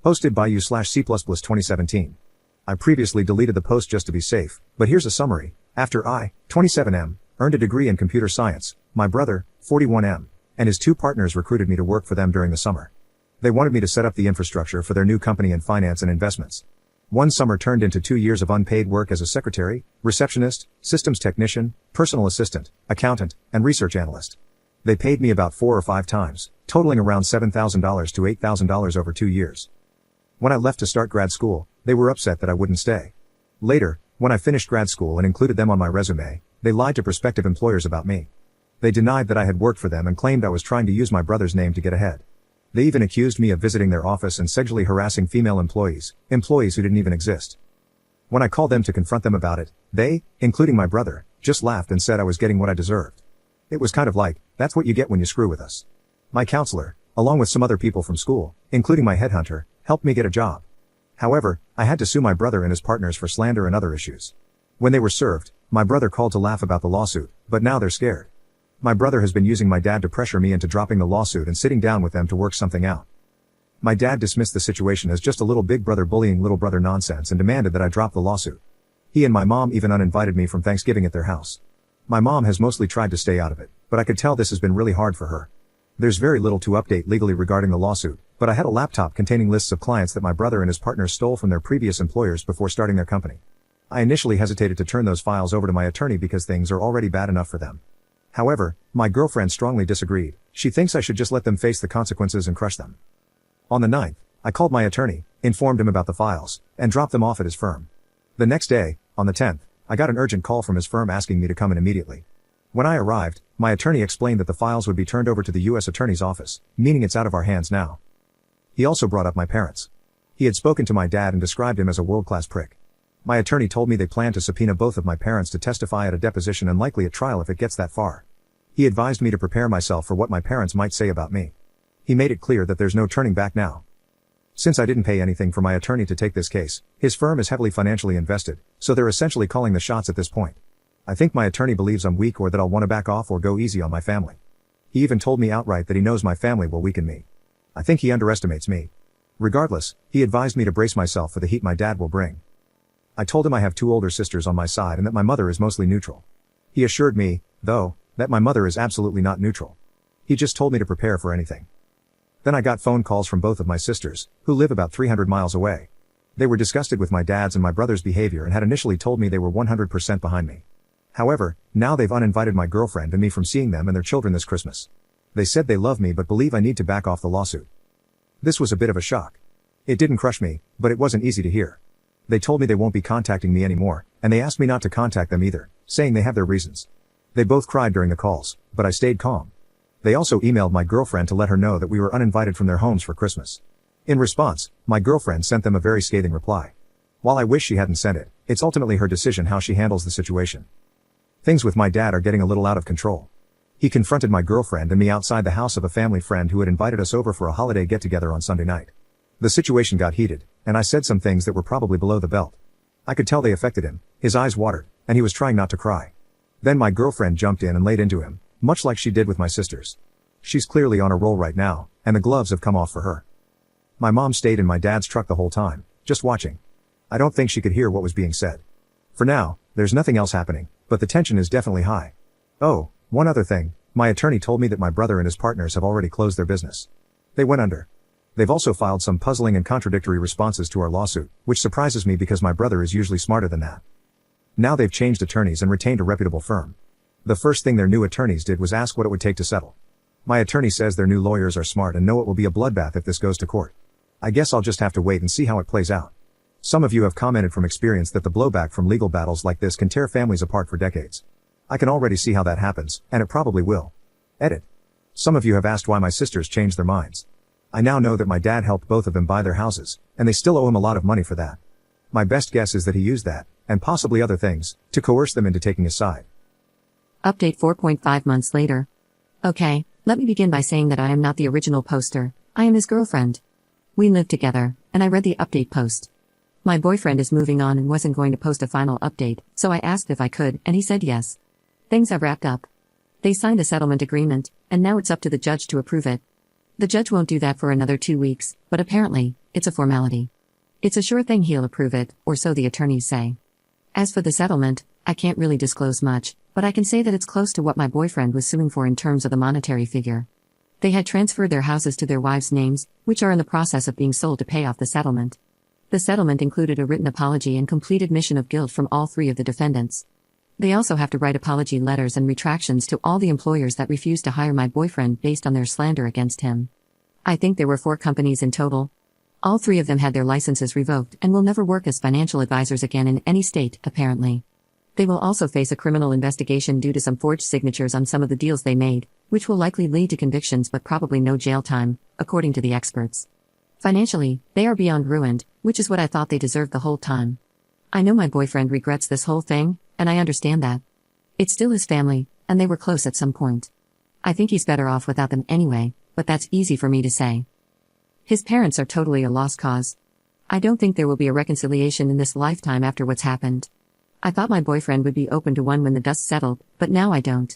Posted by you/C++ 2017. I previously deleted the post just to be safe, but here's a summary. After I, 27M, earned a degree in computer science, my brother, 41M, and his two partners recruited me to work for them during the summer. They wanted me to set up the infrastructure for their new company in finance and investments. One summer turned into 2 years of unpaid work as a secretary, receptionist, systems technician, personal assistant, accountant, and research analyst. They paid me about 4 or 5 times, totaling around $7,000 to $8,000 over 2 years. When I left to start grad school, they were upset that I wouldn't stay. Later, when I finished grad school and included them on my resume, they lied to prospective employers about me. They denied that I had worked for them and claimed I was trying to use my brother's name to get ahead. They even accused me of visiting their office and sexually harassing female employees who didn't even exist. When I called them to confront them about it, they, including my brother, just laughed and said I was getting what I deserved. It was kind of like, that's what you get when you screw with us. My counselor, along with some other people from school, including my headhunter, helped me get a job. However, I had to sue my brother and his partners for slander and other issues. When they were served, my brother called to laugh about the lawsuit, but now they're scared. My brother has been using my dad to pressure me into dropping the lawsuit and sitting down with them to work something out. My dad dismissed the situation as just a little big brother bullying little brother nonsense and demanded that I drop the lawsuit. He and my mom even uninvited me from Thanksgiving at their house. My mom has mostly tried to stay out of it, but I could tell this has been really hard for her. There's very little to update legally regarding the lawsuit, but I had a laptop containing lists of clients that my brother and his partners stole from their previous employers before starting their company. I initially hesitated to turn those files over to my attorney because things are already bad enough for them. However, my girlfriend strongly disagreed. She thinks I should just let them face the consequences and crush them. On the 9th, I called my attorney, informed him about the files, and dropped them off at his firm. The next day, on the 10th, I got an urgent call from his firm asking me to come in immediately. When I arrived, my attorney explained that the files would be turned over to the U.S. Attorney's Office, meaning it's out of our hands now. He also brought up my parents. He had spoken to my dad and described him as a world-class prick. My attorney told me they plan to subpoena both of my parents to testify at a deposition and likely at trial if it gets that far. He advised me to prepare myself for what my parents might say about me. He made it clear that there's no turning back now. Since I didn't pay anything for my attorney to take this case, his firm is heavily financially invested, so they're essentially calling the shots at this point. I think my attorney believes I'm weak or that I'll want to back off or go easy on my family. He even told me outright that he knows my family will weaken me. I think he underestimates me. Regardless, he advised me to brace myself for the heat my dad will bring. I told him I have 2 older sisters on my side and that my mother is mostly neutral. He assured me, though, that my mother is absolutely not neutral. He just told me to prepare for anything. Then I got phone calls from both of my sisters, who live about 300 miles away. They were disgusted with my dad's and my brother's behavior and had initially told me they were 100% behind me. However, now they've uninvited my girlfriend and me from seeing them and their children this Christmas. They said they love me but believe I need to back off the lawsuit. This was a bit of a shock. It didn't crush me, but it wasn't easy to hear. They told me they won't be contacting me anymore, and they asked me not to contact them either, saying they have their reasons. They both cried during the calls, but I stayed calm. They also emailed my girlfriend to let her know that we were uninvited from their homes for Christmas. In response, my girlfriend sent them a very scathing reply. While I wish she hadn't sent it, it's ultimately her decision how she handles the situation. Things with my dad are getting a little out of control. He confronted my girlfriend and me outside the house of a family friend who had invited us over for a holiday get-together on Sunday night. The situation got heated, and I said some things that were probably below the belt. I could tell they affected him, his eyes watered, and he was trying not to cry. Then my girlfriend jumped in and laid into him, much like she did with my sisters. She's clearly on a roll right now, and the gloves have come off for her. My mom stayed in my dad's truck the whole time, just watching. I don't think she could hear what was being said. For now, there's nothing else happening, but the tension is definitely high. Oh, one other thing, my attorney told me that my brother and his partners have already closed their business. They went under. They've also filed some puzzling and contradictory responses to our lawsuit, which surprises me because my brother is usually smarter than that. Now they've changed attorneys and retained a reputable firm. The first thing their new attorneys did was ask what it would take to settle. My attorney says their new lawyers are smart and know it will be a bloodbath if this goes to court. I guess I'll just have to wait and see how it plays out. Some of you have commented from experience that the blowback from legal battles like this can tear families apart for decades. I can already see how that happens, and it probably will. Edit. Some of you have asked why my sisters changed their minds. I now know that my dad helped both of them buy their houses, and they still owe him a lot of money for that. My best guess is that he used that, and possibly other things, to coerce them into taking his side. Update 4.5 months later. Okay, let me begin by saying that I am not the original poster. I am his girlfriend. We live together, and I read the update post. My boyfriend is moving on and wasn't going to post a final update, so I asked if I could, and he said yes. Things have wrapped up. They signed a settlement agreement, and now it's up to the judge to approve it. The judge won't do that for another 2 weeks, but apparently, it's a formality. It's a sure thing he'll approve it, or so the attorneys say. As for the settlement, I can't really disclose much, but I can say that it's close to what my boyfriend was suing for in terms of the monetary figure. They had transferred their houses to their wives' names, which are in the process of being sold to pay off the settlement. The settlement included a written apology and complete admission of guilt from all 3 of the defendants. They also have to write apology letters and retractions to all the employers that refused to hire my boyfriend based on their slander against him. I think there were 4 companies in total. All 3 of them had their licenses revoked and will never work as financial advisors again in any state, apparently. They will also face a criminal investigation due to some forged signatures on some of the deals they made, which will likely lead to convictions but probably no jail time, according to the experts. Financially, they are beyond ruined, which is what I thought they deserved the whole time. I know my boyfriend regrets this whole thing, and I understand that. It's still his family, and they were close at some point. I think he's better off without them anyway, but that's easy for me to say. His parents are totally a lost cause. I don't think there will be a reconciliation in this lifetime after what's happened. I thought my boyfriend would be open to one when the dust settled, but now I don't.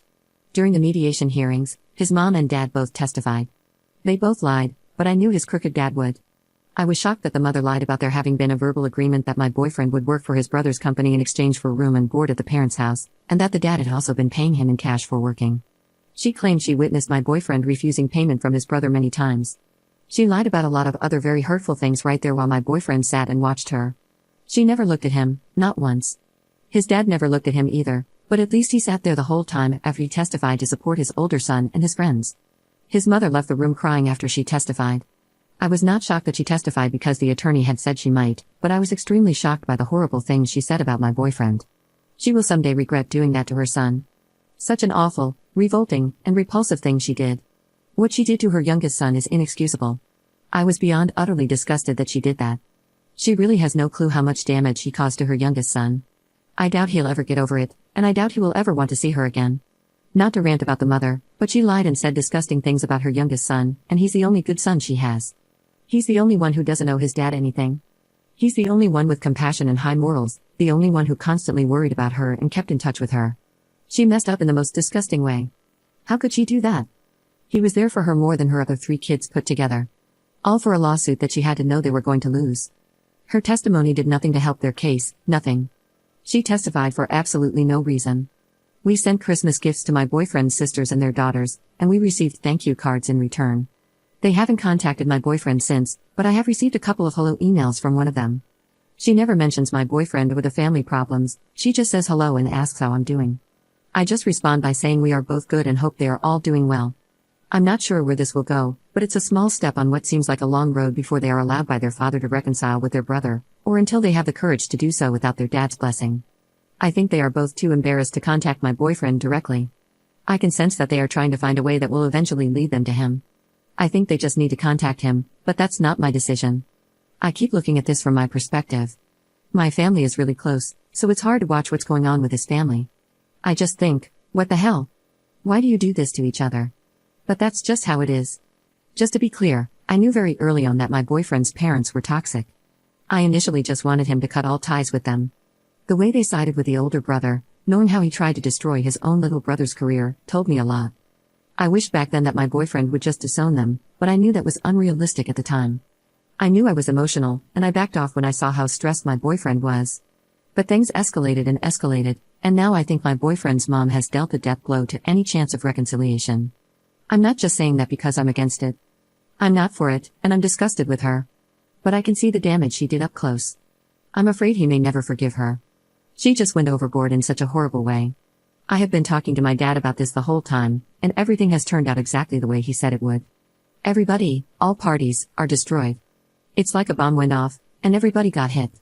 During the mediation hearings, his mom and dad both testified. They both lied, but I knew his crooked dad would. I was shocked that the mother lied about there having been a verbal agreement that my boyfriend would work for his brother's company in exchange for room and board at the parents' house, and that the dad had also been paying him in cash for working. She claimed she witnessed my boyfriend refusing payment from his brother many times. She lied about a lot of other very hurtful things right there while my boyfriend sat and watched her. She never looked at him, not once. His dad never looked at him either, but at least he sat there the whole time after he testified to support his older son and his friends. His mother left the room crying after she testified. I was not shocked that she testified because the attorney had said she might, but I was extremely shocked by the horrible things she said about my boyfriend. She will someday regret doing that to her son. Such an awful, revolting, and repulsive thing she did. What she did to her youngest son is inexcusable. I was beyond utterly disgusted that she did that. She really has no clue how much damage she caused to her youngest son. I doubt he'll ever get over it, and I doubt he will ever want to see her again. Not to rant about the mother, but she lied and said disgusting things about her youngest son, and he's the only good son she has. He's the only one who doesn't owe his dad anything. He's the only one with compassion and high morals, the only one who constantly worried about her and kept in touch with her. She messed up in the most disgusting way. How could she do that? He was there for her more than her other 3 kids put together. All for a lawsuit that she had to know they were going to lose. Her testimony did nothing to help their case, nothing. She testified for absolutely no reason. We sent Christmas gifts to my boyfriend's sisters and their daughters, and we received thank you cards in return. They haven't contacted my boyfriend since, but I have received a couple of hello emails from one of them. She never mentions my boyfriend or the family problems, she just says hello and asks how I'm doing. I just respond by saying we are both good and hope they are all doing well. I'm not sure where this will go, but it's a small step on what seems like a long road before they are allowed by their father to reconcile with their brother, or until they have the courage to do so without their dad's blessing. I think they are both too embarrassed to contact my boyfriend directly. I can sense that they are trying to find a way that will eventually lead them to him. I think they just need to contact him, but that's not my decision. I keep looking at this from my perspective. My family is really close, so it's hard to watch what's going on with his family. I just think, what the hell? Why do you do this to each other? But that's just how it is. Just to be clear, I knew very early on that my boyfriend's parents were toxic. I initially just wanted him to cut all ties with them. The way they sided with the older brother, knowing how he tried to destroy his own little brother's career, told me a lot. I wished back then that my boyfriend would just disown them, but I knew that was unrealistic at the time. I knew I was emotional, and I backed off when I saw how stressed my boyfriend was. But things escalated, and now I think my boyfriend's mom has dealt a death blow to any chance of reconciliation. I'm not just saying that because I'm against it. I'm not for it, and I'm disgusted with her. But I can see the damage she did up close. I'm afraid he may never forgive her. She just went overboard in such a horrible way. I have been talking to my dad about this the whole time, and everything has turned out exactly the way he said it would. Everybody, all parties, are destroyed. It's like a bomb went off, and everybody got hit.